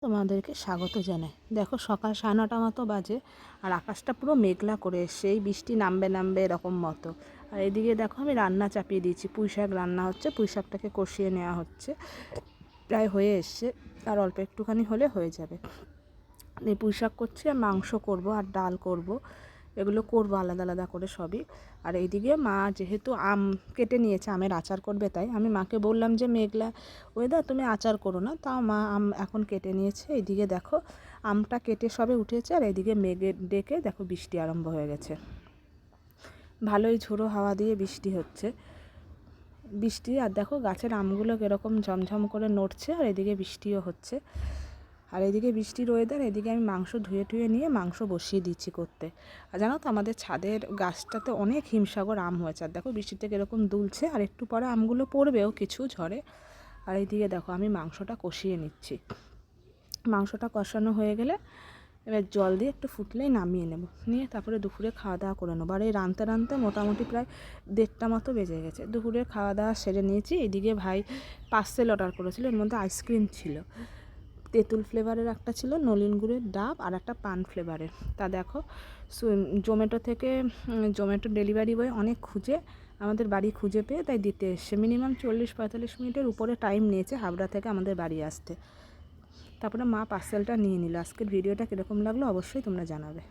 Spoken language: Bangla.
তোমাদেরকে স্বাগত জানাই। দেখো সকাল 9:30 মতো বাজে আর আকাশটা পুরো মেঘলা করে এসছে, এই বৃষ্টি নামবে নামবে এরকম মতো। আর এদিকে দেখো আমি রান্না চাপিয়ে দিয়েছি, পুঁই শাক রান্না হচ্ছে, পুঁই শাকটাকে কষিয়ে নেওয়া হচ্ছে, প্রায় হয়ে এসছে, আর অল্প একটুখানি হলে হয়ে যাবে। এই পুঁই শাক করছি আর মাংস করব আর ডাল করব, এগুলো করব আলাদা আলাদা করে সবই। আর এইদিকে মা যেহেতু আম কেটে নিয়েছে, আমের আচার করবে, তাই আমি মাকে বললাম যে মেঘলা ওয়েদার, তুমি আচার করো না, তাও মা আম এখন কেটে নিয়েছে। এইদিকে দেখো আমটা কেটে সবে উঠেছে, আর এইদিকে মেঘের ডেকে দেখো বৃষ্টি আরম্ভ হয়ে গেছে, ভালোই ঝোড়ো হাওয়া দিয়ে বৃষ্টি হচ্ছে। বৃষ্টি আর দেখো গাছের আমগুলো কীরকম ঝমঝম করে নড়ছে, আর এদিকে বৃষ্টিও হচ্ছে। আর এদিকে বৃষ্টির ওয়েদার, এদিকে আমি মাংস ধুয়ে নিয়ে মাংস বসিয়ে দিচ্ছি করতে। আর জানো তো আমাদের ছাদের গাছটাতে অনেক হিমসাগর আম হয়েছে, আর দেখো বৃষ্টিতে কীরকম দুলছে, আর একটু পরে আমগুলো পড়বেও কিছু ঝড়ে। আর এইদিকে দেখো আমি মাংসটা কষিয়ে নিচ্ছি। মাংসটা কষানো হয়ে গেলে এবার জল দিয়ে একটু ফুটলেই নামিয়ে নেব, নিয়ে তারপরে দুপুরে খাওয়া দাওয়া করে নেবো। আর এই রাঁধতে মোটামুটি প্রায় 1:30 মতো বেজে গেছে। দুপুরে খাওয়া দাওয়া সেরে নিয়েছি। এদিকে ভাই পার্সেল অর্ডার করেছিল, এর মধ্যে আইসক্রিম ছিল, তেঁতুল ফ্লেভারের একটা ছিল, নলিন গুড়ের ডাব, আর একটা পান ফ্লেভারের। তা দেখো জোম্যাটো থেকে, জোম্যাটো ডেলিভারি বয় অনেক খুঁজে আমাদের বাড়ি খুঁজে পেয়ে তাই দিতে এসছে। মিনিমাম 40-45 মিনিটের উপরে টাইম নিয়েছে হাবড়া থেকে আমাদের বাড়ি আসতে। তারপরে মা পার্সেলটা নিয়ে নিল। আজকের ভিডিওটা কীরকম লাগলো অবশ্যই তোমরা জানাবে।